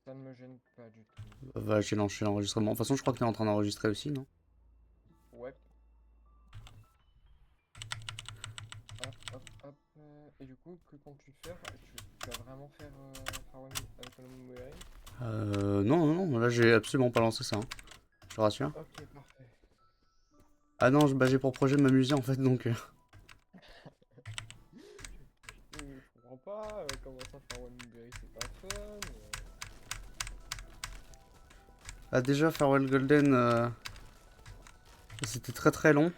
Ça ne me gêne pas du tout. Va, j'ai lancé l'enregistrement. De toute façon, je crois que t'es en train d'enregistrer aussi, non? Ouais. Hop, hop, hop. Et du coup, que comptes-tu faire? Tu vas vraiment faire Far One avec le Moonberry? Non, non, non, là j'ai absolument pas lancé ça, hein. Je te rassure. Ok, parfait. Ah non, bah, j'ai pour projet de m'amuser en fait, donc... Je comprends pas. Comment ça, Far One Moonberry, c'est pas fun? Ah, déjà, Farewell Golden, c'était très très long.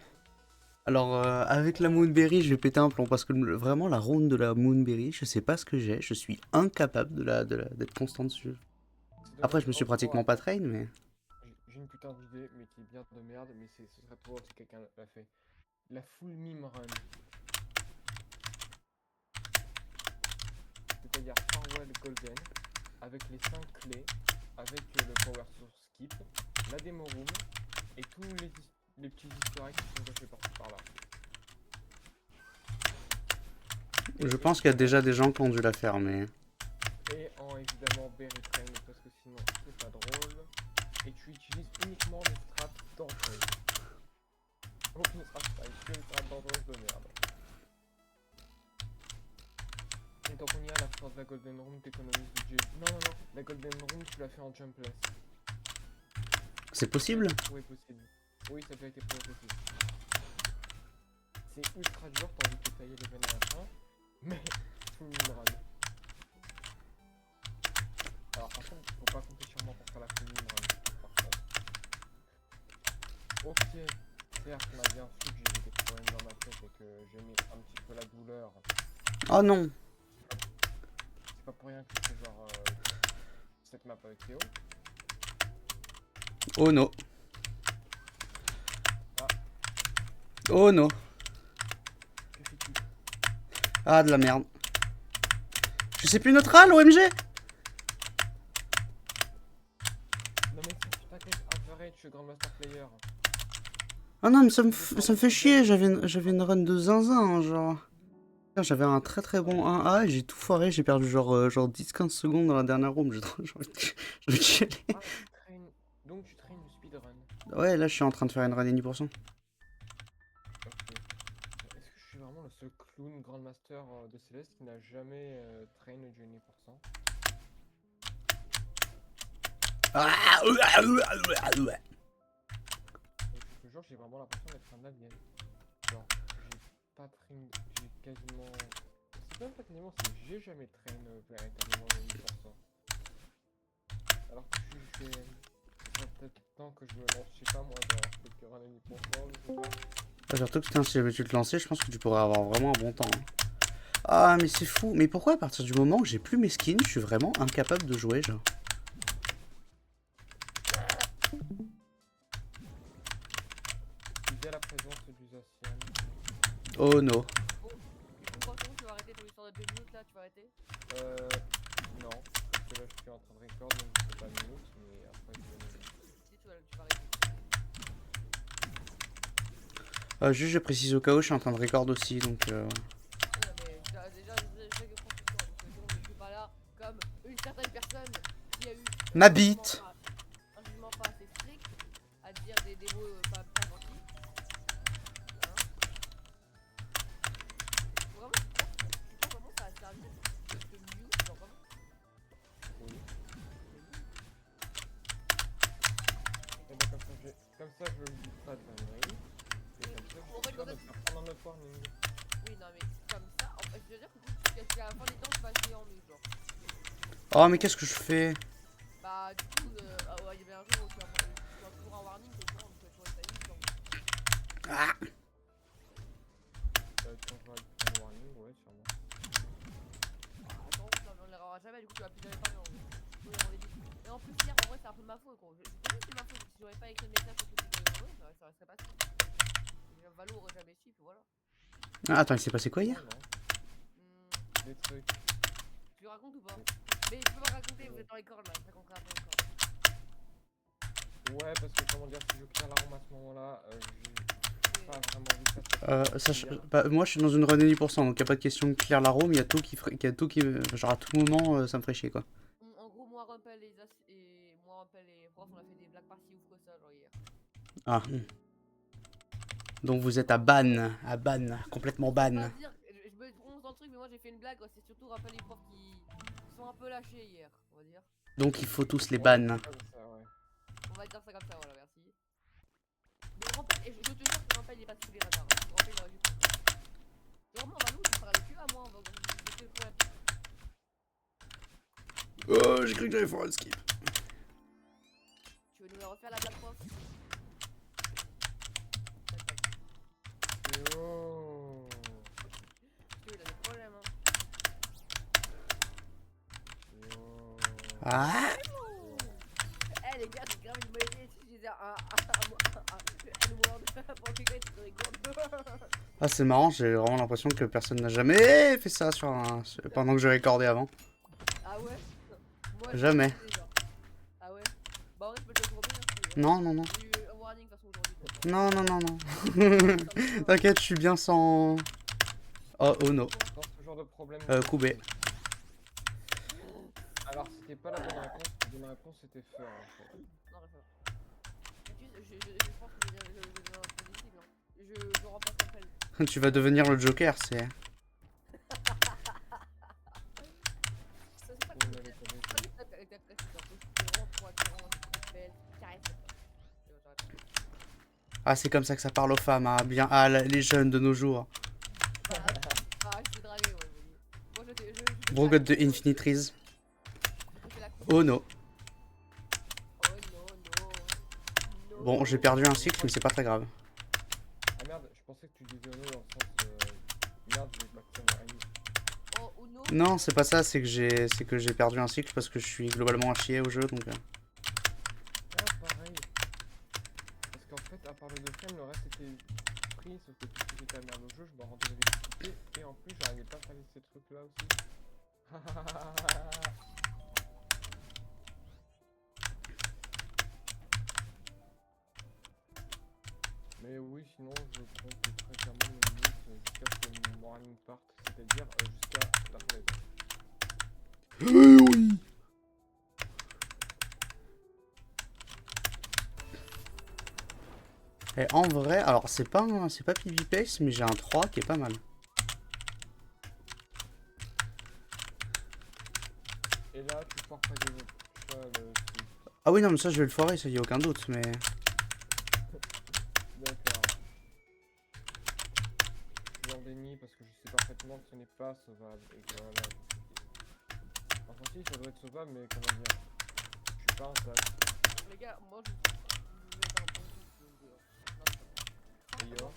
Alors, avec la Moonberry, je vais péter un plomb parce que vraiment, la ronde de la Moonberry, je sais pas ce que j'ai. Je suis incapable d'être constant dessus. C'est Après, dommage. je me suis Oh, pratiquement pas train, mais. j'ai une putain d'idée, mais qui est bien de merde, mais ce serait trop drôle si quelqu'un l'a fait. La full meme run. C'est-à-dire Farewell Golden, avec les 5 clés, avec le Power Source Skip, la démo room, et tous les petits easter eggs qui sont cachés par-ci par-là. Et Je pense qu'il y a évidemment, déjà des gens qui ont dû la faire, mais. et en évidemment Berry Train, parce que sinon c'est pas drôle. Et tu utilises uniquement les strats dangereuses. Aucune strat style, que une strat dangereuse de merde. Et tant qu'on y a, la plupart de la Golden Room t'économise du jet. Non, non, non, la Golden Room tu l'as fait en jumpless. C'est Ça a possible? été prouvé possible. Oui, ça a déjà été prouvé possible. C'est ultra dur, t'as envie de te tailler les veines à la fin, mais tout le run. Alors par contre, faut pas compter sur moi pour faire la full run. Par contre. Ok, certes, on a bien su que j'avais des problèmes dans ma tête et que j'ai mis un petit peu la douleur. Oh non! C'est pas pour rien que je fais genre cette map avec Théo. Oh non! Ah, Oh non! que fais-tu? Ah, de la merde. Je sais plus neutral, OMG! Non mais t'inquiète, Average, je suis Grandmaster Player. Ah non, mais ça me fait chier, j'avais une run de zinzin, hein, genre. J'avais un très très bon 1A et j'ai tout foiré, j'ai perdu genre 10-15 secondes dans la dernière room, j'ai envie de chialer. Ah, tu traînes... Donc tu traînes le speedrun. Ouais, là je suis en train de faire une run à 10%. Ok. Est-ce que je suis vraiment le seul clown Grandmaster de Céleste qui n'a jamais train du 1%? Ah, Et je te jure, j'ai vraiment l'impression d'être un alien. Genre, j'ai pas train, j'ai quasiment... C'est même pas quasiment, c'est j'ai jamais train véritablement le 1%. Alors que je suis GM. Il serait peut-être temps que je me lance, je sais pas moi, dans quelques run à 10%, je sais pas. surtout que putain, si jamais tu te lancer, je pense que tu pourrais avoir vraiment un bon temps, hein. Ah, mais c'est fou. Mais pourquoi à partir du moment où j'ai plus mes skins, je suis vraiment incapable de jouer, genre? Il y a la présence du Zacian. Oh no. Bon, quand tu vas arrêter ton histoire de 2 minutes là, tu vas arrêter? Non. Parce que là, je suis en train de record, donc je peux pas mute, mais après, je vais mute. Si tu vas arrêter. Juste, je précise au cas où, je suis en train de record aussi, donc... Oui, non, mais déjà, je sais que prends ton temps, parce que sinon je suis pas là comme une certaine personne qui a eu Ma bite! un jugement pas assez strict à dire des mots pas gentils. Hein? Vraiment, tu penses vraiment ça a servi de te mute, genre vraiment? Oui. Mais oui. Et ben, comme ça, je ne dis pas de conneries. Et Oui. comme ça, En je fait, suis pas quand de faire prendre un autre warning. oui, non, mais comme ça, en fait, je veux dire que tu à la fin des temps, tu vas essayer en mute, genre. Oh, mais qu'est-ce que je fais? Bah, du coup, ouais, il y avait un jour où tu as toujours un warning, t'es au courant, donc tu vas toujours essayer, genre. Ah! Quand je vais prendre un warning, ouais, sûrement. Attends, on les aura jamais, du coup tu vas plus jamais parler en gros. Oui, on les dit. Et en plus hier, en vrai, c'est un peu ma faute, gros. Je sais pas si c'est ma faute, si j'aurais pas écrit le message sur le truc de ouais, ça serait pas ça. Valo aurait jamais su, puis voilà. Ah, attends, il s'est passé quoi hier? Non, Hmm, des trucs. tu le racontes ou pas? Mais je peux pas raconter, vous êtes dans les cordes là, je raconterai après les cordes. Ouais, parce que comment dire, si je clear la room à ce moment-là, j'ai pas vraiment envie que ça se passe. Bah, moi je suis dans une run à 10%, donc y a pas de question de clear la room, y a tout qui... Genre à tout moment, ça me ferait chier, quoi. En gros, moi, Rumpel et moi, Rumpel et Prof, on a fait des blagues pas si ouf que ça, genre hier. Ah. Donc vous êtes à ban, complètement Je vais ban. pas dire, je me prononce dans le truc, mais moi j'ai fait une blague, c'est surtout Rumpel et Prof qui sont un peu lâchés hier, on va dire. Donc il faut tous les Ouais, ban. comme ça, ouais. On va dire ça comme ça, voilà, merci. Mais Rumpel, et je te jure que Rumpel il est pas tous les radars. Rumpel il aurait dû. Vraiment, Valou, il me parle le cul à moi, on va c'est le problème. Oh, j'ai cru que j'allais faire un skip. Tu veux nous la refaire la blague, Prof? Yo. Il a des problèmes, hein. Yo. Ah. Eh les gars, c'est grave une bonne idée si je disais un word pour que les gars tu rigoles. Ah, c'est marrant, j'ai vraiment l'impression que personne n'a jamais fait ça pendant que je recordais avant. Ah ouais? Moi, Jamais. déjà. Ah ouais? Bah en vrai, je peux te le promettre. Hein, Non, non, non. j'ai eu un warning de toute façon aujourd'hui. Non, non, non, non. T'inquiète, je suis bien sans... Oh, oh no. Dans ce genre de problème. Koubé. Alors, c'était pas la bonne réponse. La bonne réponse c'était fur en fait. Non, réfléchis. Je pense que je deviens impossible. Hein. Je remplace Rumpel. Tu vas devenir le Joker, c'est... Ça, c'est pas Vous que n'avez pas vu. c'est vraiment trop attirant, Rumpel, caresse. Ah, c'est comme ça que ça parle aux femmes, hein. Bien, ah, les jeunes de nos jours. Ah, je suis dragué, ouais. Moi, je Brogotte de Infinitriz. Oh no. Oh non, non. Bon, j'ai perdu un cycle, mais c'est pas très grave. Ah merde, je pensais que tu disais no dans le sens. Merde, j'ai pas que ça m'a Oh, Uno. Non, c'est pas ça, c'est que j'ai perdu un cycle parce que je suis globalement à chier au jeu, donc... Ah, pareil. Parce qu'en fait, à part le deuxième, le reste était pris, sauf que puisque j'étais à merde au jeu, je me rendais les difficultés, et en plus, j'arrivais pas à faire ces trucs là aussi. Mais oui, sinon, je compte très clairement mes minutes jusqu'à ce que mon morning parte, c'est-à-dire jusqu'à la fin des Oui. Et en vrai, alors c'est pas PvPace, mais j'ai un 3 qui est pas mal. Et là, tu pars pas des autres. Ça, le site. Ah oui, non, mais ça je vais le foirer, ça y a aucun doute, mais... D'accord. Je suis en déni parce que je sais parfaitement que ce n'est pas sauvable. Et que voilà. Enfin, si, ça doit être sauvable, mais comment dire. Je suis pas un tas. Les gars, moi, je vais faire un bon coup. Et yo.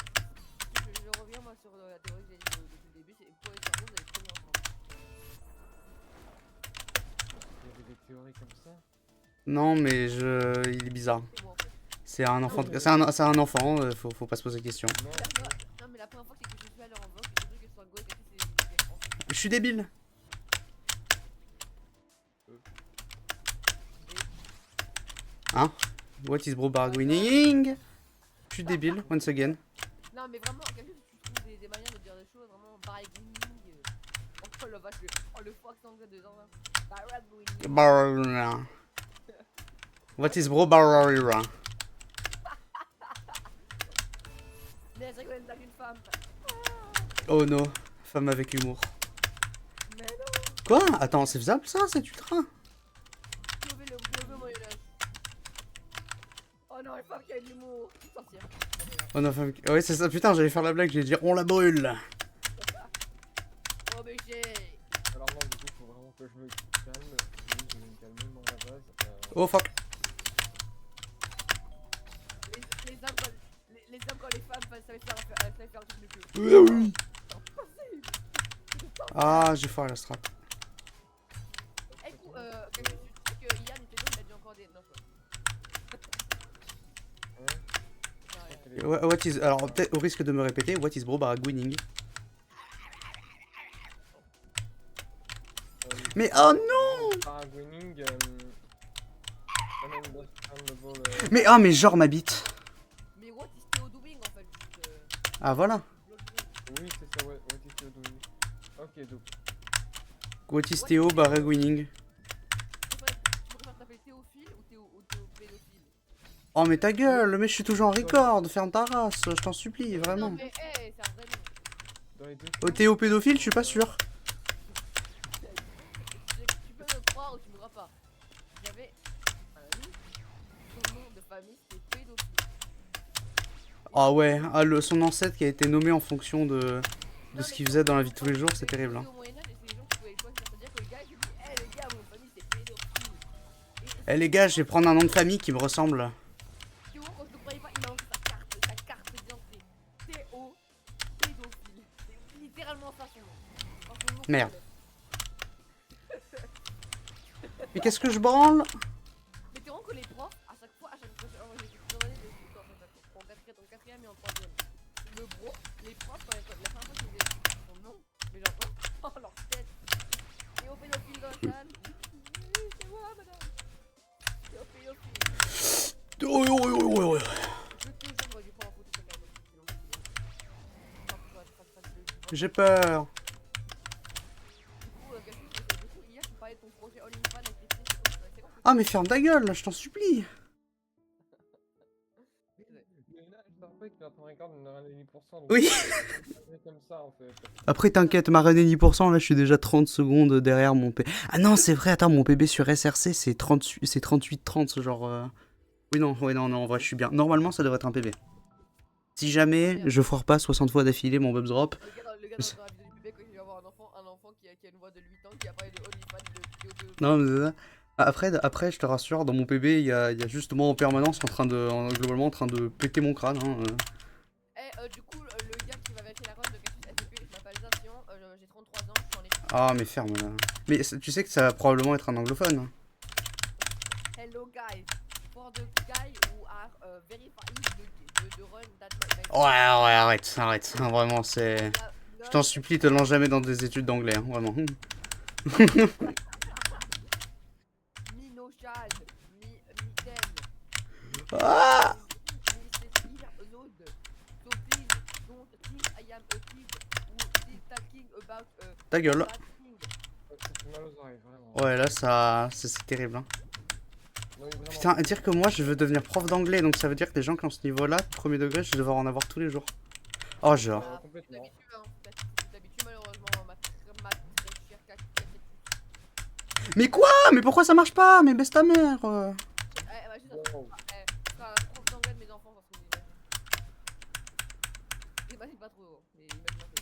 Je reviens moi sur la théorie que j'ai dit depuis le début, c'est pour les cerveaux, vous allez très bien ensemble. Il y avait des théories comme ça. Non, mais il est bizarre. C'est moi en fait. C'est un enfant, c'est un enfant, faut pas se poser de questions. Non, Non, mais la première fois que je suis allé en vogue, le truc que sur Go, c'est des enfants. Je suis débile. Hein? What is bro bargaining? Je suis débile, once again. Non, mais vraiment, quelque chose, tu trouves des manières de dire des choses vraiment bargaining. Oh la vache, le foie que t'anglais dedans là. Bargaining. What is bro barrira? Mais c'est quand même une femme. Oh no, femme avec humour. Mais non. Quoi? Attends, c'est faisable ça, c'est ultra? Levez mon œil. Oh non, une femme qui a de l'humour. Sortir. Oh non, femme... Ouais, c'est ça, putain, j'allais faire la blague, j'allais dire on la brûle. Oh, mais j'ai. alors non, du coup, faut vraiment que je me calme. Oui, je vais me calmer, moi, à la base. Oh fuck. Les hommes, quand les femmes savaient faire un truc de plus. Oui. Ah, j'ai foiré la strap. Écoute, tu sais que Yann, il a dit encore des. Non, je Ouais. What is... Alors, peut-être au risque de me répéter, what is bro bargaining? Mais oh non! Bargaining, Mais oh, mais genre ma bite. Mais what is Theo doing en fait? Ah voilà. Oui, c'est ça, ouais, what is Theo doing? Ok, donc. What is Theo bargaining? t'appelles Théophile ou Théopédophile? Oh, mais ta gueule, mais je suis toujours en record. Ferme ta race, je t'en supplie, Non, vraiment. mais c'est un vrai nom. Dans les deux Au cas, Théo pédophile, je suis pas sûr. Tu peux me croire ou tu me crois pas. J'avais un ami, son nom de famille c'était Pédophile. Ah ouais, son ancêtre qui a été nommé en fonction de ce qu'il faisait dans la vie de tous les jours, c'est terrible. Hein. Au Moyen-Âge, et c'est les gens qui pouvaient choisir. C'est-à-dire que le gars, il dit, hé les gars, mon famille c'est Pédophile. Eh les gars, je vais prendre un nom de famille qui me ressemble. Théo, quand je ne croyais pas, il a lancé sa carte d'identité. Théo, pédophile. C'est littéralement ça son nom. Enfin, son nom Merde. complet. Mais qu'est-ce que je branle? Mais tu rends que les profs, à chaque fois, j'ai plusieurs années en quatrième et en troisième. Le bro, les profs, la première fois qu'ils disaient son nom, mais genre, oh leur tête. Théo, pédophile dans la salle. Oui, c'est moi, madame. Théo, pédophile. Oh, oh, oh, oh, oh. Je te jure, j'aurais dû prendre en photo quelqu'un d'autre, sinon J'ai peur. du coup, hier, tu parlais de ton projet OnlyFans avec les filles, c'est quoi Ah mais ferme ta gueule, là, je t'en supplie. mais là, je parle pas que tu vas prendre un quart de 9,5%. Oui. C'est comme ça en fait. Après t'inquiète, ma reine est 10%, là je suis déjà 30 secondes derrière mon PB. Ah non c'est vrai, attends, mon PB sur SRC c'est 38-30 genre... Oui non, ouais, non, en vrai je suis bien. Normalement ça devrait être un PB. Si jamais je foire pas 60 fois d'affilée mon bub drop... Le gars dans la vidéo du bébé, quand il va avoir un enfant qui a une voix de 8 ans, qui a parlé de OnlyFans, de Non mais c'est ça. Après je te rassure, dans mon PB il y a juste moi en permanence globalement en train de péter mon crâne. Hein. Du coup, le gars qui va vérifier la run de Cassius FTP, je m'appelle Zation, j'ai 33 ans, je suis en études. Ah mais ferme là. Mais tu sais que ça va probablement être un anglophone. Hein. Hello guys, for the guy who are verifying the run that Ouais, arrête, vraiment c'est... Je t'en supplie, te lance jamais dans des études d'anglais, hein, vraiment. Me no child, me ten. Ah Me 6 years old. So please don't think I am a kid who is talking about Ta gueule. bad thing. Ça fait mal aux oreilles, vraiment. Ouais, là, c'est terrible. Hein. Non, mais vraiment. Putain, dire que moi, je veux devenir prof d'anglais, donc ça veut dire que les gens qui ont ce niveau-là, premier degré, je vais devoir en avoir tous les jours. Oh, genre. Ah, tu Complètement. t'habitues, hein. Tu t'habitues malheureusement, ma très chère caquette. Mais quoi? Mais pourquoi ça marche pas? Mais baisse ta mère. Bah, juste Wow. ce sera prof d'anglais de mes enfants, parce que imagine pas trop, gros, mais imagine un peu.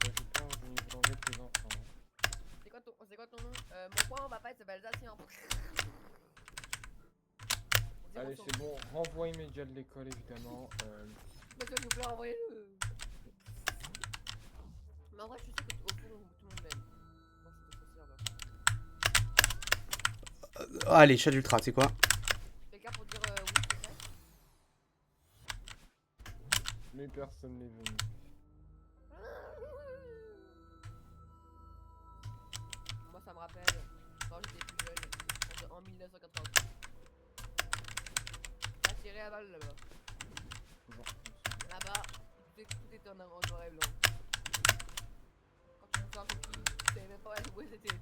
J'ai peur du niveau d'anglais de tes enfants. Hein. C'est quoi ton nom? Mon coin, papa, il s'appelle Zatien. Allez, c'est bon, renvoi immédiat de l'école évidemment. Monsieur, s'il vous plaît, envoyez-le. Mais en vrai, je suis sûr qu'au fond, tout le monde m'aime. Moi, je suis trop sûr, là. Allez, chat d'ultra, c'est quoi? Quelqu'un pour dire oui, c'est vrai? Mais personne n'est venu. Moi, ça me rappelle quand j'étais plus jeune, en 1980. T'as tiré à balle là-bas. Toujours plus. Là-bas, tout était en noir et blanc. Quand tu faisais un cookie, tu savais même pas où c'était.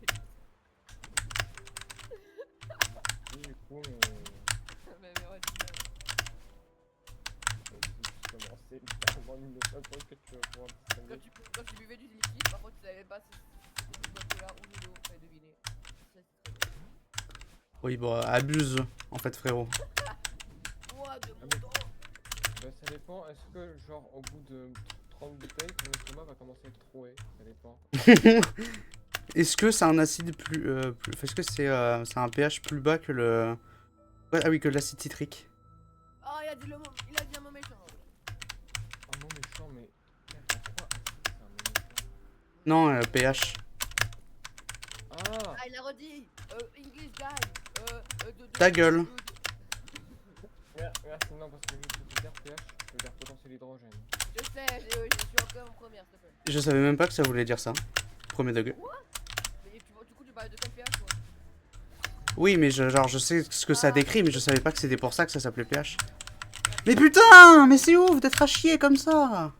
Et du coup, Mais ouais, j'ai commencé littéralement en 1950 que tu vas pouvoir distinguer. quand tu buvais du liquide, parfois tu savais pas si c'était du Coca ou de l'eau, fallait deviner. Ça, c'est très bien. Oui, bon, abuse, en fait, frérot. Moi, de mon mais- temps. Bah, ça dépend, est-ce que genre au bout de 30 bouteilles, ton estomac va commencer à être troué? Ça dépend. Est-ce que c'est un acide est-ce que c'est un pH plus bas que le... Ouais, ah oui, que l'acide citrique. Ah, il a dit un mot méchant. Un mot méchant, mais. Pourquoi c'est un mot méchant? Non, pH. Ah! Ah, il a redit English guy. Ta gueule. Merci, non, parce que je veux dire pH, je veux dire potentiel hydrogène. Je sais, je suis encore en première, s'il te plaît. Je savais même pas que ça voulait dire ça. Premier degré. Mais du coup, tu parles de quel pH, toi? Oui, mais je sais ce que ça décrit, mais je savais pas que c'était pour ça que ça s'appelait pH. Mais putain, mais c'est ouf d'être à chier comme ça.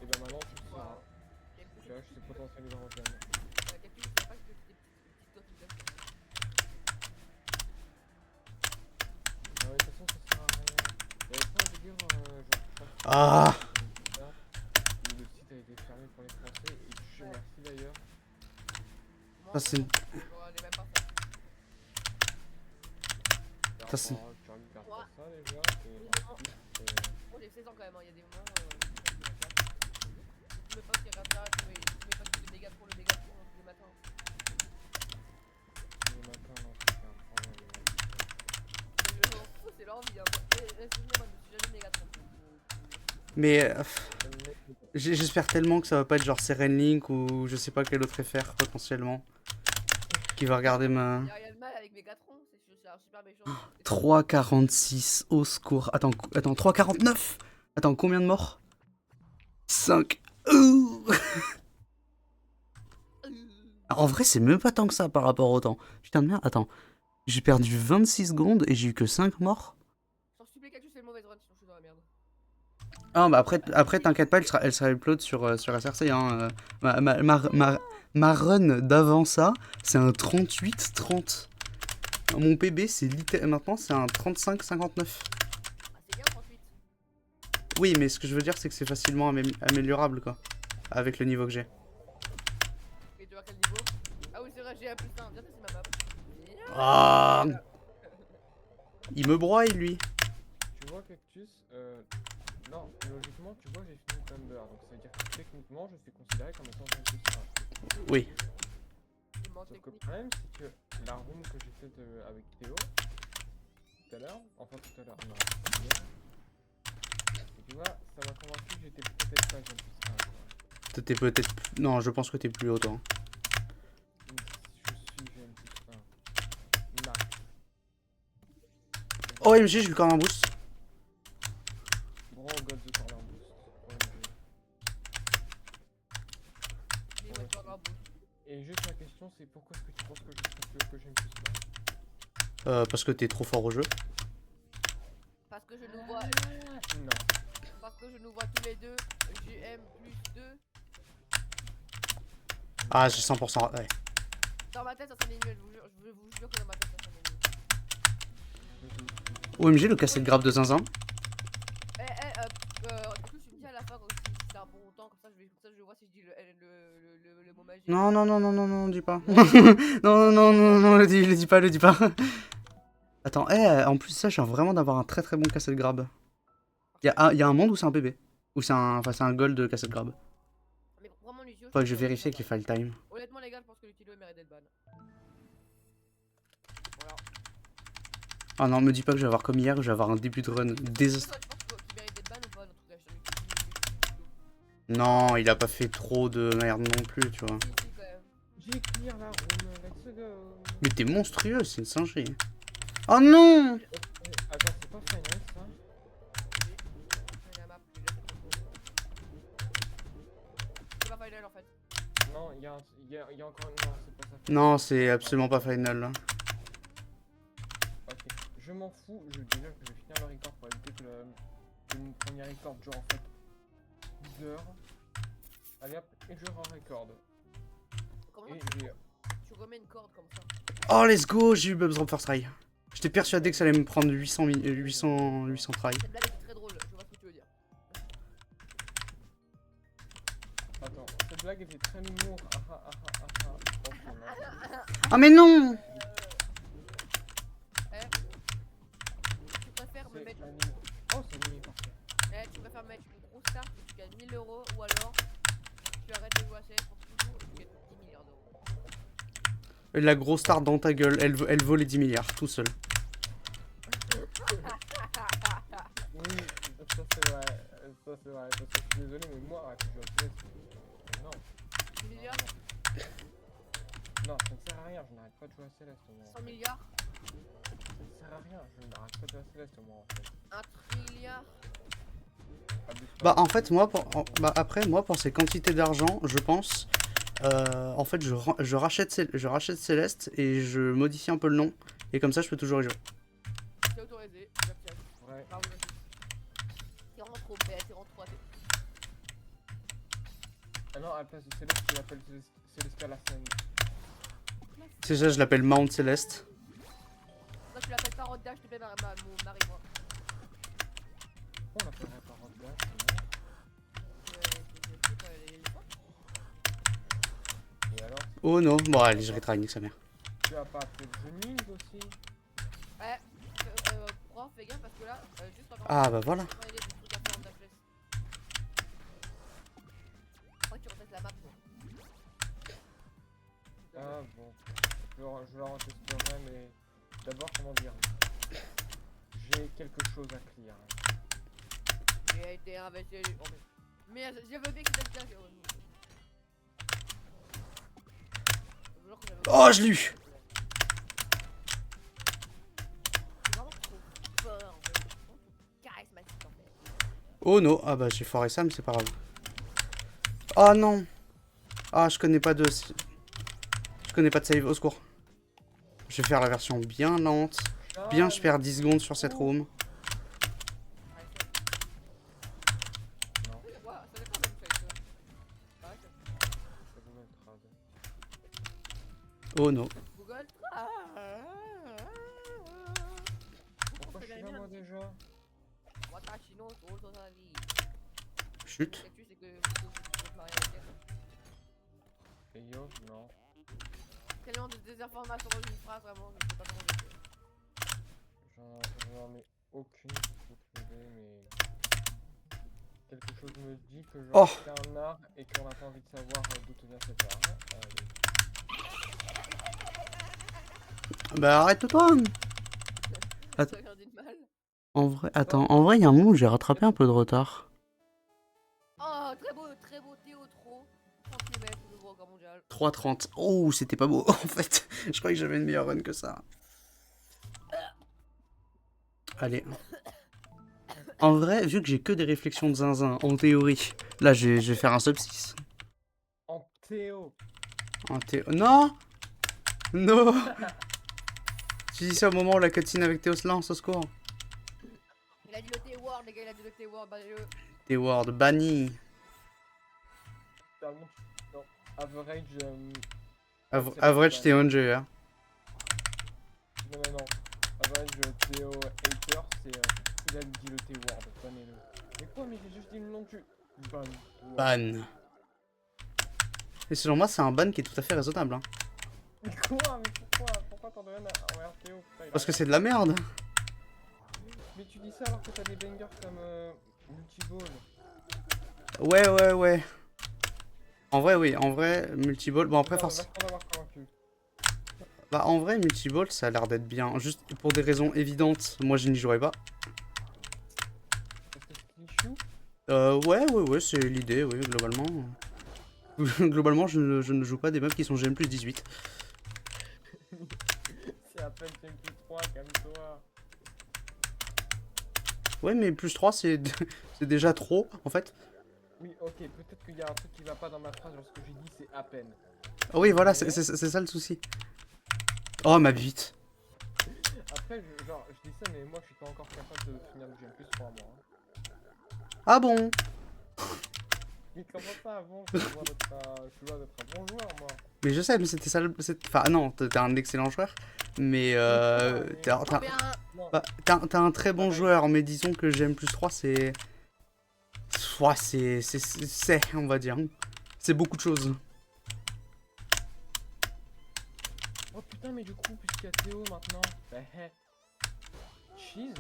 Et ben maintenant, tu le sauras. Calcul, pH, c'est potentiel hydrogène. calcul, c'est pas que des petites doigts qui donnent. Ah, Le site a été fermé pour les Français et Dieu merci d'ailleurs. Moi, Ça, c'est- j'aurais même pas fait. Ça, c'est- Tu regardes Ouais. pas ça déjà et Oui, ensuite, Moi j'ai 16 ans quand même, hein. Il y a des moments. Tous mes potes qui regardent ça, tous mes potes qui font des Mégatron, le Mégatron tous les matins. le matin non c'est un problème. Je m'en fous, c'est leur vie. Hein. Excusez-moi, je me suis jamais Mégatron. mais Le mec, j'espère tellement que ça va pas être genre Seren Link ou je sais pas quel autre FR potentiellement. Qui va regarder ma... Y'a rien de mal avec Mégatron, c'est un super méchant. 3,46 au secours. Attends, 3,49. Attends, combien de morts? 5. En vrai, c'est même pas tant que ça par rapport au temps. Putain de merde, attends. J'ai perdu 26 secondes et j'ai eu que 5 morts. J'en supplie Cactus, c'est une mauvaise run, sinon je suis dans la merde. Ah bah après t'inquiète pas, elle sera upload sur SRC. Hein. Ma run d'avant ça, c'est un 38-30. Mon PB, c'est maintenant c'est un 35-59. Ah, c'est bien 38. Oui, mais ce que je veux dire, c'est que c'est facilement améliorable, quoi. Avec le niveau que j'ai. Et tu vois quel niveau? Ah oui, c'est vrai, j'ai un plus 1. Viens tester ma map. Ah, il me broie, lui. tu vois Cactus, non, logiquement tu vois j'ai fini Thunder, donc ça veut dire que techniquement je suis considéré comme étant un plus un. Oui. Il manque Sauf que le technique. problème c'est que la room que j'ai faite avec Théo tout à l'heure, enfin tout à l'heure, non, hier, et tu vois, ça m'a convaincu que j'étais peut-être pas jeune plus un, quoi. T'es peut-être... Non, je pense que t'es plus haut, toi. Je suis jeune plus un. Max. Oh, MG, j'ai eu quand même un boost. Bro, God the Corner Boost. OMG. Il va te faire un bout. Et juste ma question c'est pourquoi est-ce que tu penses que je serais plus haut que j'aime plus pas? Parce que t'es trop fort au jeu. Parce que je nous vois. Non. Parce que je nous vois tous les deux. GM plus 2. Ah, j'ai 100%. Ouais. Dans ma tête, ça serait nul. Je vous jure que dans ma tête, ça serait nul. OMG, le cassette grave de zinzin. Du coup, tu me dis à la fin si c'est un bon temps, comme ça je vois si je dis le mot magique. Non, non, non, non, non, non, dis pas. Non, non, non, non, non, le dis pas, le dis pas. Attends, en plus, ça, je viens vraiment d'avoir un très très bon cassette grab. Y a un monde où c'est un bébé. Ou c'est un gold de cassette grab. Mais vraiment, Lucio. Faudrait que je vérifie avec les file time. Honnêtement, les gars, je pense que l'utilo mérite d'être ban. Voilà. Ah non, me dis pas que je vais avoir comme hier, je vais avoir un début de run désastreux. Tu penses qu'il mérite d'être ban ou pas, notre gars? Non, il a pas fait trop de merde non plus, tu vois. Si, quand même. J'ai clear la room, let's go. Mais t'es monstrueux, c'est une singerie. Oh non! Attends, c'est pas final ça? La map, c'est pas final en fait. Non, il y a encore. Non, c'est pas ça. Non, c'est absolument pas final là. Ok, je m'en fous, déjà que je vais finir le record pour éviter que mon premier record dure en fait 10 heures. Allez hop, et je record. Comment Et tu, j'ai. tu remets une corde comme ça? Oh, let's go, j'ai eu Bubs Drop First Try. J'étais persuadé que ça allait me prendre 800 try. Cette blague était très drôle, je vois ce que tu veux dire. Attends, cette blague était très mignon. Ah ah ah ah ah ah. Ok, non. Ah mais non! Tu préfères me C'est mettre. animé. Oh, c'est animé, parfait. Tu préfères mettre une grosse carte et tu gagnes 1000 euros ou alors tu arrêtes de jouer à CS pour toujours et tu gagnes 10 milliards d'euros. La grosse star dans ta gueule, elle vaut les 10 milliards, tout seul. Oui, ça c'est vrai. Ça c'est vrai. Parce que je suis désolé, mais moi, arrête de jouer à CS. Non. 10 milliards, Non, ça ne sert à rien, je n'arrête pas de jouer à Céleste moi. 100 milliards, Ça ne sert à rien, je n'arrête pas de jouer à Céleste moi en fait. 1 trilliard. Abuse pas. Bah en fait moi, après moi pour ces quantités d'argent, je pense, en fait je rachète Céleste et je modifie un peu le nom et comme ça je peux toujours y jouer. C'est autorisé, j'obtiens. Ouais. Bravo, vas-y. T'es vraiment trop bête, t'es vraiment trop raté. Ah non, à la place de Céleste, tu l'appelles Célestia la scène. C'est ça, je l'appelle Mount Céleste. Moi tu l'appelles pas Rodda, je t'appelle mon mari moi. On l'appellerait pas Rodda. Oh non, bon allez, je retry, nique sa mère. Tu as pas fait de Jennings aussi? Ouais, prof, fais gaffe parce que là, juste encore. Ah bah voilà. Il y a des trucs à faire en Dashles. Je crois que tu retestes la map, toi. Ah bon. Je la retesterai, mais d'abord, comment dire? J'ai quelque chose à clear. J'ai été investi. Oh, mais je veux bien que tu t'aies bien. Oh, je l'ai eu. C'est vraiment trop fort en fait. C'est vraiment trop charismatique en fait. Oh non, ah bah j'ai foiré ça, mais c'est pas grave. Oh non. Ah, je connais pas de save, au secours. Je vais faire la version bien lente. Bien, je perds 10 secondes sur cette room. Non. Ouais, ça dépend de où tu as. Ouais, C'est Google Trad. Oh non. Google. Pourquoi je suis là moi déjà? Watashi no Totari. Chut. Ce que tu sais que tu peux te marier avec elle. Et yo, non. Tellement de désinformations dans une phrase, vraiment, je sais pas comment je fais. J'en ai aucune idée, mais quelque chose me dit que Oh. c'est un art et qu'on n'a pas envie de savoir d'où vient cet art. Bah arrête-toi. Ça rien dit de mal. En vrai, attends, en vrai, il y a un moment où j'ai rattrapé un peu de retard. Oh, très beau Théo trop. 30 km de nouveau record mondial. 3:30. Oh, c'était pas beau, en fait. Je croyais que j'avais une meilleure run que ça. Allez. En vrai, vu que j'ai que des réflexions de zinzin, en théorie, là, je vais faire un sub 6. En Théo. En théo... Non. Non. Tu dis ça au moment où la cutscene avec Théo se lance, au secours. Il a dit le T-word, les gars, il a dit le T-word, bah je... T-word banni. Littéralement, non. Average. Average Théo en jeu, hein. Non, mais non. Average Théo hater, c'est. Il a dit le T-word, bannez-le. Mais quoi, mais j'ai juste dit le nom du. Ban. Ban. Et selon moi, c'est un ban qui est tout à fait raisonnable, hein. Mais quoi? Mais pourquoi? Pourquoi t'en donnes envers Théo? Putain, il a Parce que rien. c'est de la merde. Mais tu dis ça alors que t'as des bangers comme Multiball. Ouais. En vrai, oui. En vrai, multiball. Bon, après, forcément. Vachement d'avoir convaincu. Bah, en vrai, multiball, ça a l'air d'être bien. Juste pour des raisons évidentes, moi, je n'y jouerai pas. Parce que c'est Clichou. Ouais, c'est l'idée, oui, globalement. Globalement, je ne joue pas des meufs qui sont GM plus 18. C'est à peine plus 3, calme-toi. Ouais, mais plus 3, c'est déjà trop, en fait. Oui, ok, peut-être qu'il y a un truc qui va pas dans ma phrase lorsque j'ai dit c'est à peine. Ah oui, voilà, c'est ça le souci. Oh, ma bite. Après, je dis ça, mais moi je suis pas encore capable de finir le GM plus 3 moi. Hein. Ah bon? Mais comment ça avant? Je suis loin d'être un bon joueur moi. Mais je sais, mais c'était ça le... Enfin, non, t'es un excellent joueur. Mais t'es un très bon joueur, mais disons que GM plus 3, c'est... Soit c'est, on va dire. C'est beaucoup de choses. Oh putain, mais du coup, puisqu'il y a Théo maintenant, bah Cheese.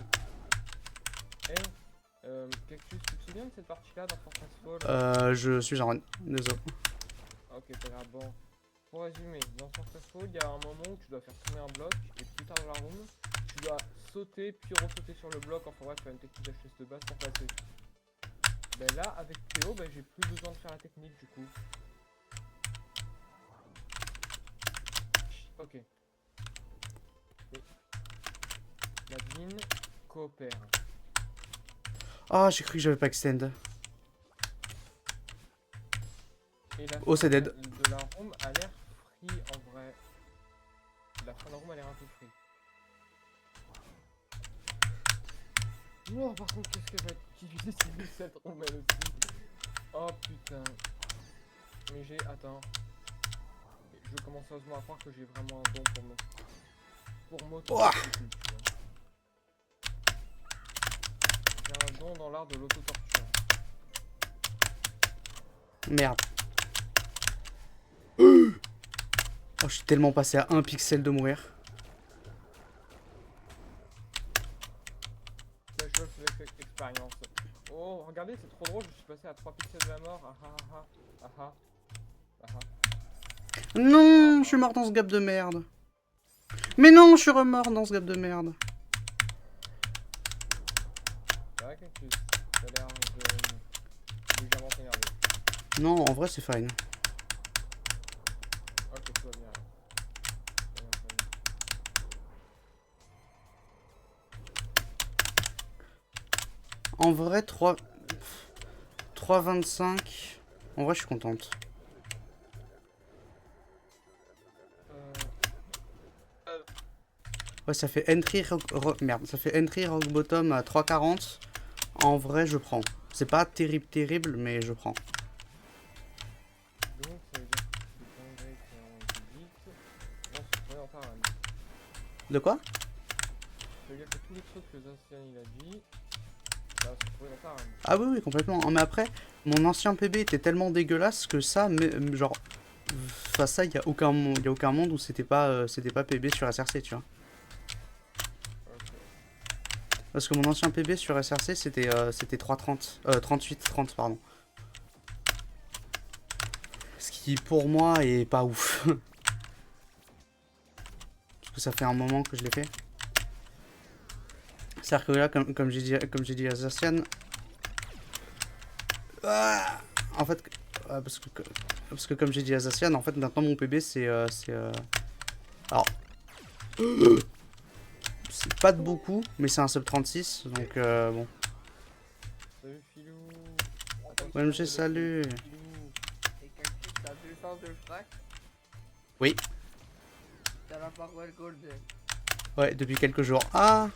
Cactus, tu te souviens de cette partie-là dans Fortress Fall? Je suis en run, désolé. Ok, pas grave, bon. Pour résumer, dans Fortress Fall, il y a un moment où tu dois faire tourner un bloc, et plus tard dans la room, tu dois sauter, puis ressauter sur le bloc, enfin bref, faire une technique d'HS de base pour passer. Ben là, avec Théo, ben j'ai plus besoin de faire la technique du coup. Ok. Et Nadine coopère. Ah, j'ai cru que j'avais pas extend. Et la Oh, fin c'est dead. de la room a l'air free en vrai. La fin de la room a l'air un peu free. Non, par contre, qu'est-ce que va être difficile cette room elle aussi. Oh putain. Mais j'ai. Attends. Je commence sérieusement à croire que j'ai vraiment un don pour m'auto. Ouah. J'ai un don dans l'art de l'auto-torture. Merde. Oh, je suis tellement passé à 1 pixel de mourir. Là, je fais l'expérience. Oh, regardez, c'est trop drôle, je suis passé à 3 pixels de la mort. Ah ah ah ah ah ah ah. Non, je suis mort dans ce gap de merde. Mais non, je suis remort dans ce gap de merde. C'est vrai que tu as l'air de légèrement t'énerver. Non, en vrai, c'est fine. Ok, tout va bien. Tout va bien, tout va bien. En vrai, 3,25. En vrai, je suis contente. Ouais, ça fait merde, ça fait entry rock bottom à 3,40. En vrai, je prends. C'est pas terrible, mais je prends. Donc, ça veut dire que les congrès qui ont été dites vont se trouver en parallèle. De quoi? Ça veut dire que tous les trucs que Zacian il a dit, ça va se trouver en parallèle. Ah oui, complètement. Mais après, mon ancien PB était tellement dégueulasse que ça, genre, face à ça, il y a aucun monde où c'était pas PB sur SRC, tu vois. Ok. Parce que mon ancien PB sur SRC, c'était 3,30. 38,30, pardon. Ce qui, pour moi, est pas ouf. Parce que ça fait un moment que je l'ai fait. C'est-à-dire que là, comme j'ai dit à Zacian, en fait, parce que comme j'ai dit à Zacian, en fait, maintenant mon PB, c'est alors, c'est pas de beaucoup, mais c'est un sub 36, donc bon. Salut Filou. Ouais, monsieur, salut. Filou. Et Cactus, t'as vu le sens de le frac? Oui. T'as la Farewell Gold. Ouais, depuis quelques jours. Ah.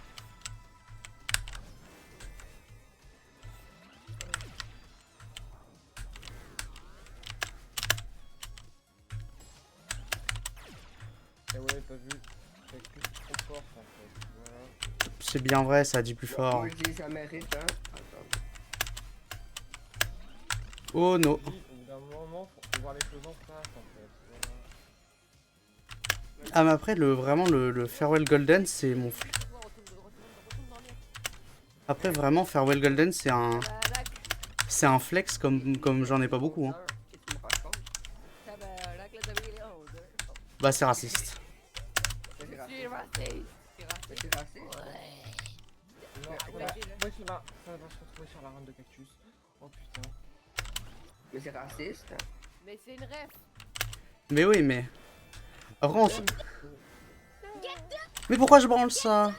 Et ouais, t'as vu, c'est plus trop fort en fait. Voilà. C'est bien vrai, ça a dit plus fort. Moi, je dis ça mérite, hein. Attends. Oh no. Au bout d'un moment, faut voir les choses en face en fait. Voilà. Ah mais après, vraiment, le Farewell Golden, c'est mon... Retourne dormir. Après, vraiment, Farewell Golden, c'est un flex comme j'en ai pas beaucoup. Hein. Qu'est-ce que tu me racontes? Tabarnak, là, t'as vu les roses. Bah, c'est raciste. Mais c'est C'est raciste. raciste. Mais c'est raciste. Non, Mais voilà. imagine. Moi, ça va se retrouver sur la reine de cactus. Oh putain. Mais c'est raciste. Mais c'est une ref. Mais oui, mais... Après, mais pourquoi je branle ça?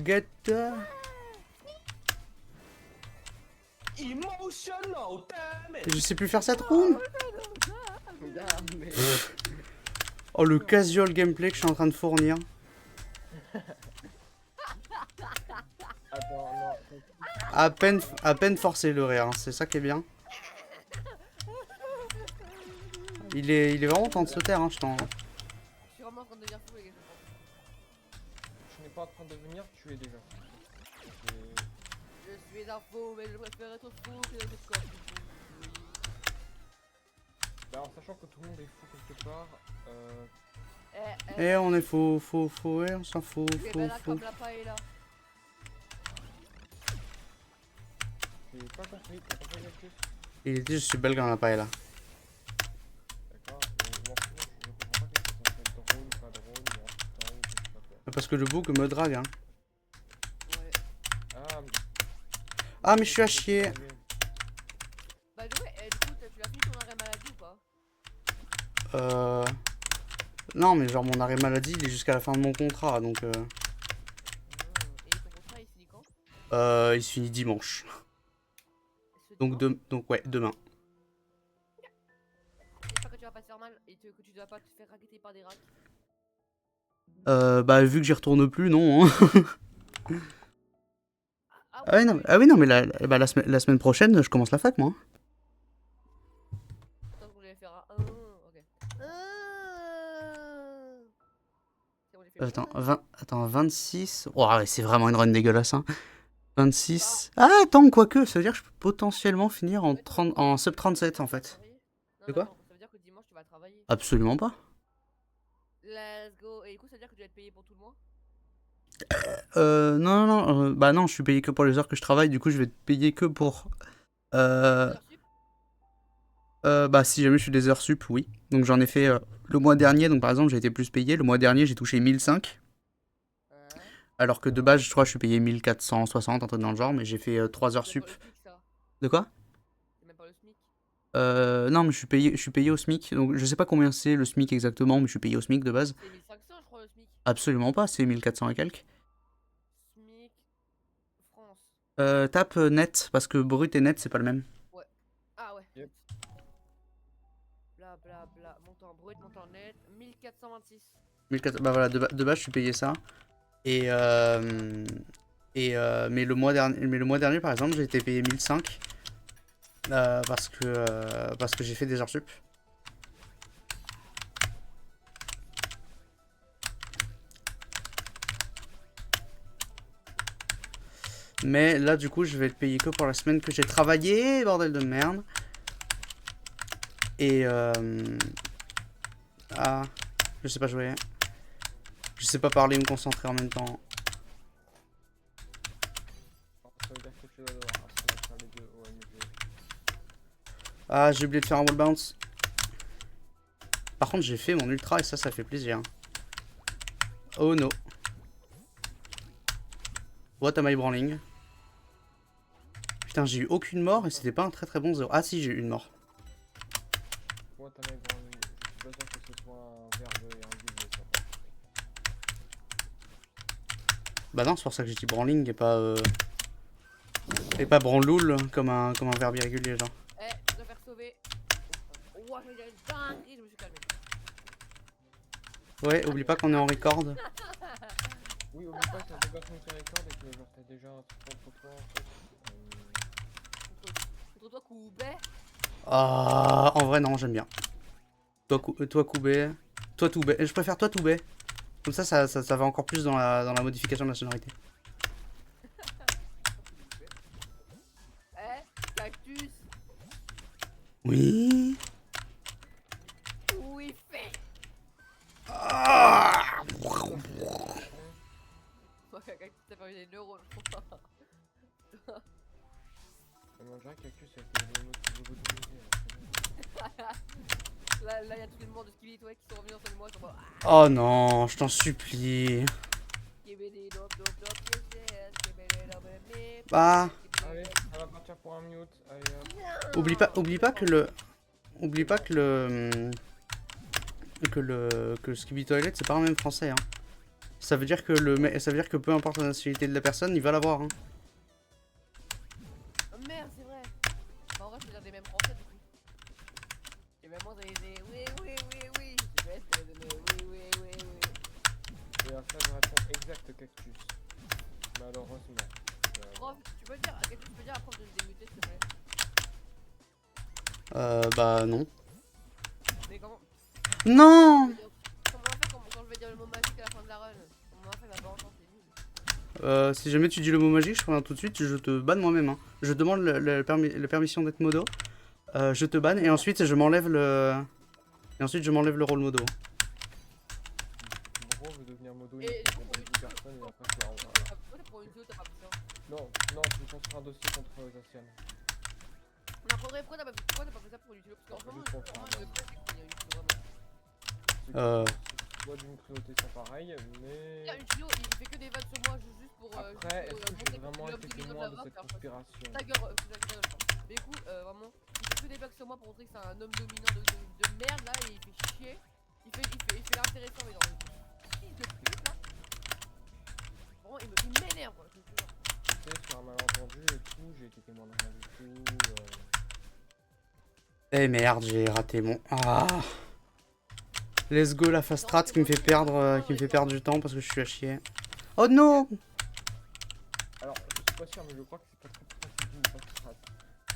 Get the... Emotional, damn it. Je sais plus faire cette room. Non, mais... Oh, le casual gameplay que je suis en train de fournir. Attends, non. À peine forcé le rire, hein, c'est ça qui est bien. Il est vraiment temps de se taire, hein, je t'en... Je suis vraiment en train de devenir fou, les gars. Je n'ai pas en train de venir, tu es déjà. Je suis un fou, mais je préfère être fou que d'être corps. Bah, en sachant que tout le monde est fou quelque part, Eh, on est faux, ouais, on s'en fout, c'est là faux. comme la paella. j'ai pas compris, t'as compris Cactus? Il dit je suis belge dans la paille là. D'accord, mais bon, sinon, je comprends pas qu'est-ce que ça fait drôle ou pas drôle, ou en tout temps, ou je sais pas quoi. Parce que le bug me drague, hein. Ouais. Ah, mais je suis à chier. Bah, ouais, du coup, tu l'as fini ton arrêt maladie ou pas? Non, mais genre mon arrêt maladie, il est jusqu'à la fin de mon contrat, donc Et ton contrat, il finit quand? il se finit dimanche. Ce Donc, dimanche? donc ouais, demain. J'espère que tu vas pas te faire mal et que tu dois pas te faire raqueter par des rats. Bah vu que j'y retourne plus, non. Hein. Ah Ah oui, non, mais la semaine prochaine, je commence la fac, moi. Attends, on voulait faire un. Ok. C'est bon, j'ai fait le Attends, 26... Oh, ouais, c'est vraiment une run dégueulasse, hein. 26... Ah, attends, quoique, ça veut dire que je peux potentiellement finir en sub 37, en fait. travailler. Non, De quoi? attends, ça veut dire que dimanche tu vas travailler. travailler. Absolument pas. Let's go. Et du coup, ça veut dire que tu vas être payé pour tout le mois? Non, non, non, bah non, je suis payé que pour les heures que je travaille, du coup je vais te payer que pour... Les heures sup? Bah si jamais je fais des heures sup, oui. Donc j'en ai fait le mois dernier, donc par exemple j'ai été plus payé. Le mois dernier j'ai touché 1005, Ouais. alors que de base je crois que je suis payé 1460, un truc dans le genre, mais j'ai fait 3 heures C'est même sup. pas le SMIC, ça. De quoi? C'est même pas le SMIC. Non, mais je suis payé au SMIC, donc je sais pas combien c'est le SMIC exactement, mais je suis payé au SMIC de base. C'est 1500, je crois, le SMIC. Absolument pas, c'est 1400 et quelques. SMIC France. Tape net, parce que brut et net c'est pas le même. Ah ouais. Yep. Bla bla bla. Montant brut, montant net. 1426. 1400, bah voilà, de base je suis payé ça. Mais le mois dernier par exemple j'ai été payé 1005 parce que j'ai fait des heures sup. Mais là du coup je vais être payé que pour la semaine que j'ai travaillé, bordel de merde. Et ah, je sais pas jouer. Je sais pas parler ou me concentrer en même temps. Alors, ça veut dire que tu dois devoir apprendre à faire les deux OMG. Ah, j'ai oublié de faire un wall bounce. Par contre j'ai fait mon ultra et ça fait plaisir. Oh no. What am I brawling? Putain, j'ai eu aucune mort et c'était pas un très bon 0. Ah si, j'ai eu une mort. Moi, t'en as grand. Je suis pas sûr que ce soit un verbe et un double, ça. Bah non, c'est pour ça que j'ai dit brawling et pas branloul comme un verbe irrégulier genre. Eh, tu dois faire sauver. Oh, j'ai dit une dinguerie, je me suis calmé. Ouais, oublie pas qu'on est en record. Oui, oublie pas que t'as déjà ton record et que genre t'as déjà un truc contre toi en fait. Contre toi, Koubé. Ah, en vrai non, j'aime bien. Toi Koubé. Toi Toubé. Je préfère toi Toubé. Comme ça va encore plus dans la modification de la sonorité. Eh, cactus. Oui. Oui, fait. Ah. Ouais, cactus, t'as pas eu des neurones, je crois. On dirait que cactus avec le lobotomisé. Là, il y a tous les membres de Skibidi Toilet qui sont revenus dans ce mois. Ils sont en mode, Oh non, je t'en supplie. Skibidi dop dop dop, yes, skibidi dop dop, mip. Bah, Allez, ça va partir pour un mute. Allez hop. oublie pas que le Skibidi Toilet c'est pas un même français hein. Ça veut dire que peu importe la nationalité de la personne, il va l'avoir hein. Oh merde, c'est vrai. Bah, en vrai, je peux dire des mêmes français du coup. Et même moi, j'ai dit oui, oui, oui, oui. Je vais essayer de dire oui, oui, oui, oui. Et à ça, je réponds exact cactus. Malheureusement. Prof, tu peux dire, qu'est-ce que tu peux dire à prof de me démuter s'il te plaît? Bah non. Mais comment? Non. Comment on va faire quand je vais dire le mot magique à la fin de la run? Comment on va faire la banque, c'est nul. Si jamais tu dis le mot magique, je préviens tout de suite, je te banne moi-même hein. Je demande la permission d'être modo. Je te banne et ensuite je m'enlève le rôle modo. Gros veut devenir modo, il Et faut du coup, qu'on donne 10 personnes et après tu l'envoies. pourquoi pour une vidéo t'as pas pris ça? Non, non, tu construis un dossier contre Zacian. On apprendrait pourquoi t'as pas fait ça pour une vidéo? Parce qu'en ce moment, Juste pour je sais qu'il y a une vidéo vraiment. C'est soit d'une cruauté sans pareil, mais... Il y a une vidéo, il fait que des vannes sur moi juste pour. Après, est-ce que j'ai vraiment été l'optimisme témoin de la cette vague, conspiration? Ta gueule, c'est ta gueule, mais du coup, vraiment, il fait que des blagues sur moi pour montrer que c'est un homme dominant de merde là et il fait chier. Il fait l'intéressant, mais genre, fils de pute là. Vraiment, il m'énerve, quoi, je te jure. Tu sais, sur un malentendu et tout, j'ai été témoin de rien du tout. Eh merde, j'ai raté mon... Ah. Let's go la fast strat qui me fait perdre du temps parce que je suis à chier. Oh non. Alors, je suis pas sûr, mais je crois que c'est pas très possible une fast strat.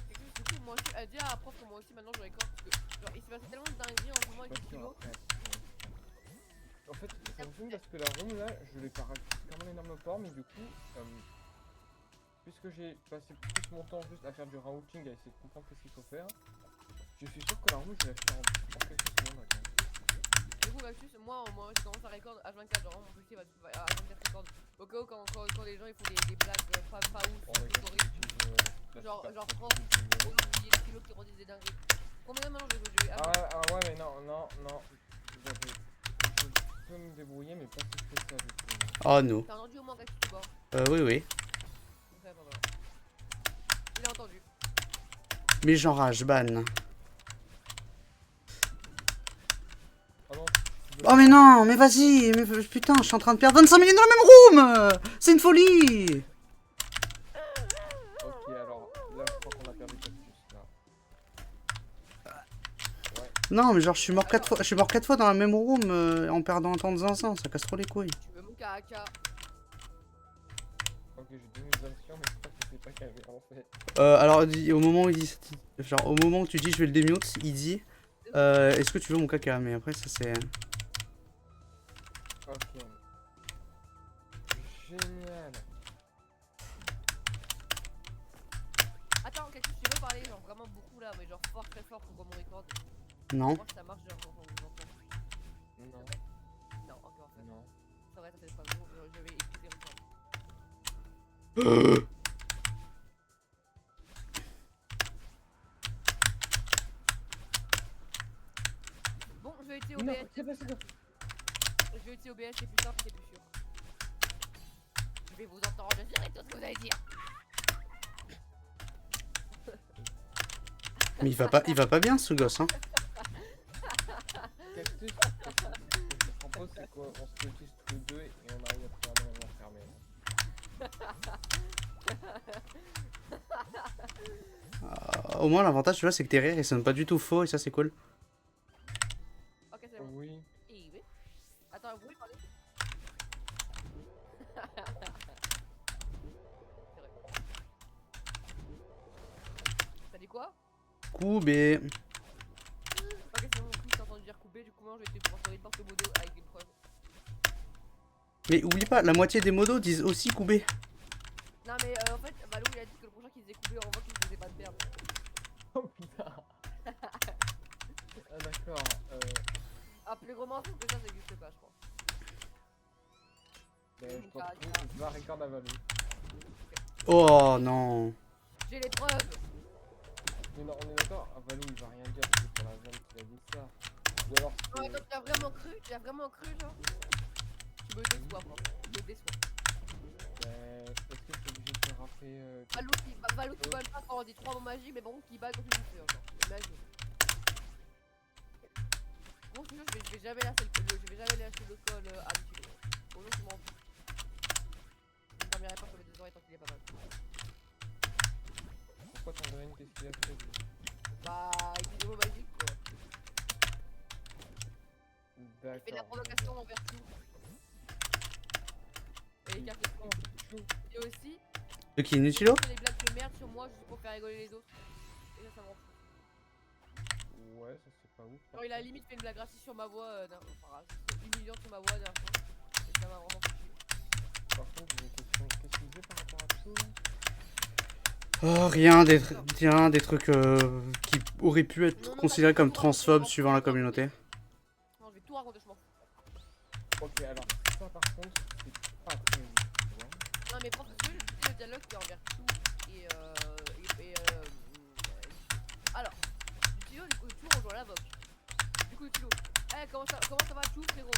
Et du coup, moi aussi, elle dit à la prof que moi aussi maintenant je record parce que genre, il s'est passé tellement de dingueries en ce moment avec Pas le sûr kilo. après. En fait, ça me fume parce que la room là, je l'ai pas comme un énorme port, mais du coup, puisque j'ai passé plus mon temps juste à faire du routing, à essayer de comprendre ce qu'il faut faire, je suis sûr que la room je vais la faire en quelques secondes. Attends. Du coup, Cactus, moi je commence à record H24, genre mon PC va à H24 record. Au cas où, quand les gens ils font des blagues pas ouf, On va horribles. Genre France, il y a des kilos qui redisent des dingueries. Combien maintenant je vais jouer Ah ouais, mais non. Je peux me débrouiller, mais pas si je fais ça du coup. Oh non. T'as entendu au moins Cactus ou pas? Oui, oui. Ok, bah voilà. Il a entendu. Mais genre Ashban. Ah non. Oh mais non, mais vas-y, mais putain, je suis en train de perdre 25 minutes dans le même room. C'est une folie. Ok, alors là, je crois qu'on a perdu Cactus là. Non, mais genre, je suis mort 4 fois, dans la même room en perdant un temps de zinzin, ça casse trop les couilles. Tu veux mon caca? Ok, j'ai donné des actions, mais je crois que c'est pas calmé en fait. Alors, au moment où il dit, genre, au moment où tu dis je vais le démute, il dit, est-ce que tu veux mon caca? Mais après, ça c'est. Ok. Génial. Attends, Cactus, tu veux parler genre vraiment beaucoup là, mais genre fort, très fort pour qu'on me record? Non. Moi, ça marche, genre, quand on vous entend. Non, Non, ok, en fait. non. Ça va, ça fait pas bon, je vais écouter encore. Bon, je vais utiliser Non, OBS. c'est pas ça. Je vais utiliser OBS, c'est plus simple, c'est plus sûr. Je vais vous entendre, je dirai tout ce que vous allez dire. Mais il va pas bien ce gosse, hein. Cactus, ce que je te propose, c'est qu'on se utilise tous les deux et on arrive à trouver un moyen de l'enfermer. Au moins, l'avantage, tu vois, c'est que tes rires, ils sonnent pas du tout faux et ça, c'est cool. Ok, c'est bon. Oui. Et oui. Attends, vous pouvez parler? C'est vrai. T'as dit quoi? Koubé. Ok, c'est bon, en plus, t'as entendu dire couper, du coup, moi, je vais te transférer porte modo avec une preuve. Mais oublie pas, la moitié des modos disent aussi Koubé. Non, mais en fait, Balou, il a dit que le prochain qu'il faisait couper, on voit qu'il faisait pas de merde. Oh putain. Ah d'accord. Ah, plus gros mensonge que ça n'existe pas, je crois. Ben, je crois que tu vas record à Valou. Oh non. J'ai les preuves. Mais non, on est d'accord, Valou il va rien dire, c'est pour la zone qui a dit ça. Ou alors Non, c'est... attends, tu as vraiment cru, genre? Tu me déçois, moi. Tu me déçois. Ben, est-ce que je suis obligé de te rappeler... Valou qui balle pas quand on dit 3 mots magiques, mais bon, qui balle quand tu dis feu, genre. Imagine. Bon, je te jure, je vais jamais lâcher le col à l'utile. Au nom, je m'en fous. Je ne dormirai pas sur les 2 oreilles tant qu'il est pas mal. Pourquoi t'en donnes une, qu'est-ce qu'il a fait lui? Bah, il dit des mots magiques, quoi. Il fait de la D'accord. provocation envers tout. Et les cartes de et aussi, De qui, Nutilo? il fait des blagues de merde sur moi juste pour faire rigoler les autres. Et ça m'en fout. Ouais, ça c'est pas ouf. Genre, il a limite fait une blague raciste sur ma voix, humiliante sur ma voix d'un fois. Et ça m'a vraiment fait chier. Par contre, j'ai une question. Qu'est-ce qu'il faisait par rapport à tout là? Oh, rien, des trucs qui auraient pu être considérés comme transphobes suivant la communauté. Non, je vais tout raconter, je m'en fous. Ok, alors, ça par contre, c'est pas très ouf, tu vois. Non, mais parce que le dialogue qui est envers tout et alors, Tilo, du coup, tout rejoint l'avoc. Du coup, Tilo, comment ça va, tout, frérot?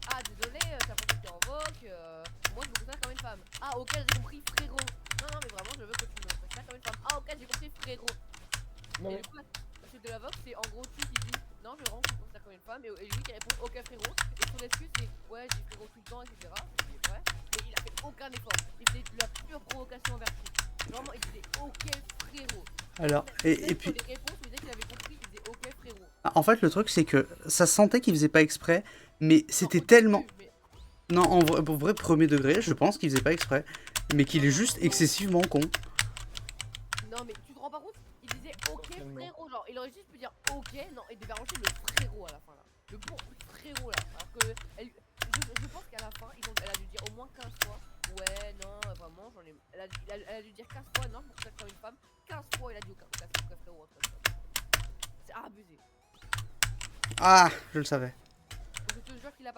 Ah, désolé, t'as pensé que t'es en vogue, moi je me considère comme une femme. Ah, ok, j'ai compris, frérot. Non, mais vraiment, je veux que tu me considères comme une femme. Ah, ok, j'ai compris, frérot. Non Et mais, du coup, la suite de l'avoc, c'est en gros tu qui dit non, je vraiment me considère comme une femme, et lui qui répond ok, frérot. Et son excuse, c'est ouais, j'ai frérot tout le temps, etc. C'est vrai, mais il a fait aucun effort. Il faisait de la pure provocation envers tout. Vraiment, il disait ok, frérot. Alors, et puis... Sur les réponses, il disait qu'il avait compris, il disait ok, frérot. En fait, le truc, c'est que ça sentait qu'il faisait pas exprès, mais c'était Non, au tellement... début, mais- Non, en vrai, pour vrai, premier degré, je pense qu'il faisait pas exprès, mais qu'il est juste excessivement con. Non, mais tu te rends pas compte? Il disait ok, Certainement. frérot. Genre, il aurait juste pu dire ok, non, il devait rajouter le frérot à la fin là. Le bon frérot là. Alors que je pense qu'à la fin, elle a dû dire au moins 15 fois. Ouais, non, vraiment, j'en ai. Elle a dû dire 15 fois, non, je me considère comme une femme. 15 fois, il a dit aucun frérot. C'est abusé. Ah, je le savais. Donc,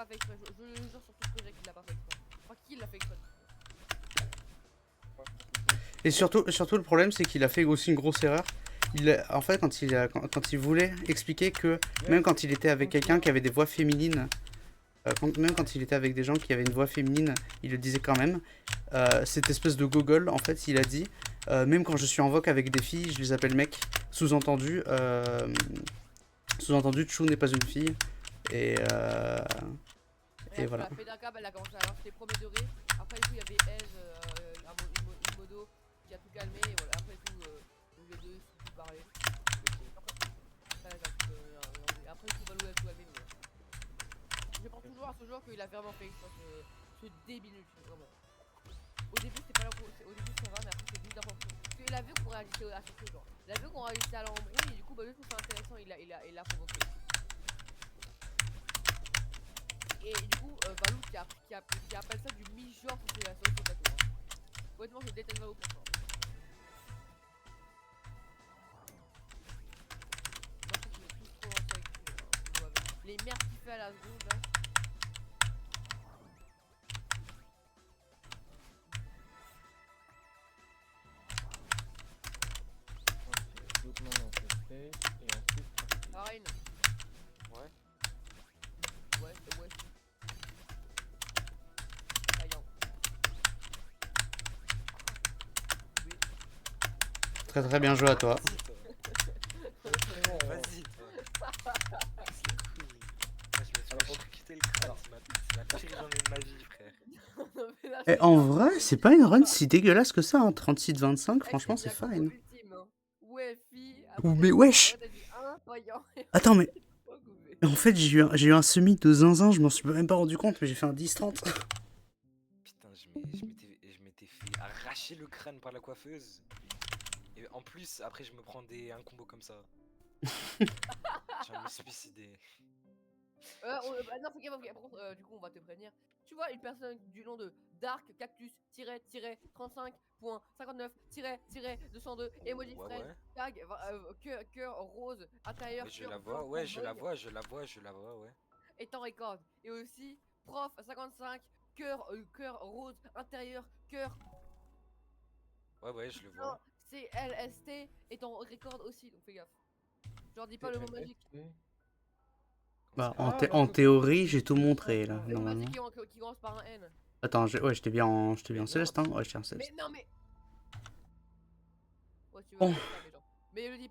pas fait exprès. Je le jure sur tout ce que j'ai qu'il l'a pas fait exprès. Enfin, qui l'a fait exprès. Et surtout le problème, c'est qu'il a fait aussi une grosse erreur. En fait, quand il voulait expliquer que même quand il était avec quelqu'un qui avait des voix féminines, même quand il était avec des gens qui avaient une voix féminine, il le disait quand même. Cette espèce de gogol, en fait, il a dit même quand je suis en voc avec des filles, je les appelle mec. Sous-entendu, Chou n'est pas une fille. Et voilà. La fait d'un câble, elle a commencé à lancer les premiers degrés. Après, du coup, il y avait Aise, une modo qui a tout calmé. Et voilà, après tout, les deux se sont parlé. Après, tout Valou a tout calmé. Mais voilà. Je pense toujours à ce jour qu'il a vraiment fait exprès, ce débile, vraiment. Au début, c'était pas là pour. Au début, ça va, mais après, c'est vite d'important. Parce qu'il a vu qu'on réagissait à ce genre. Il a vu qu'on réagissait à l'embrouille, et du coup, bah, du coup, c'est intéressant, il l'a provoqué. Et du coup, Valou qui appelle ça du mi-genre sur la sauce au gâteau. Hein. Honnêtement, je déteste Valou pour ça. Moi, je trouve qu'il est plus trop lancé avec lui. Les merdes qu'il fait à la seconde, là. Ok, donc maintenant on fait safe et ensuite. Marine. Ouais. Ouais. Vaillant. Oui. Très très bien joué à toi. Vas-y, toi. C'est cool. Moi, je me suis électrocuté le crâne. C'est la pire journée de ma vie, frère. Non, mais là, Et c'est en bien. vrai, c'est pas une run si dégueulasse que ça, hein. 36-25, franchement, c'est bien fine. ultime, hein. Ouais, fille. Ouh, mais wesh! Après, t'as dit un, vaillant. Attends, mais en fait, j'ai eu un semi de zinzin, je m'en suis même pas rendu compte, mais j'ai fait un 10-30. Putain, je m'étais fait arracher le crâne par la coiffeuse. Et en plus, après, je me prends un combo comme ça. J'ai envie de me suicider. Bah non, fais gaffe, par contre, du coup, on va te prévenir. Tu vois une personne du nom de Dark Cactus 35.59-202 emoji Ouais, friend ouais. tag cœur rose intérieur Mais je cœur la vois, blanc, ouais, je la bug, vois, je la vois, ouais. et t'en record. Et aussi prof 55 cœur rose intérieur cœur Ouais, je le blanc vois. CLST et t'en record aussi, donc fais gaffe. Genre dis pas le mot magique. Bah, Ah, en théorie, j'ai tout montré là, Le mot normalement. magique qui commence par un N. Attends, ouais, j'étais bien en non. céleste, hein. Ouais, j'étais en céleste. Mais non mais. Ouais, tu veux Bon. dire ça, mais genre. Mais le dis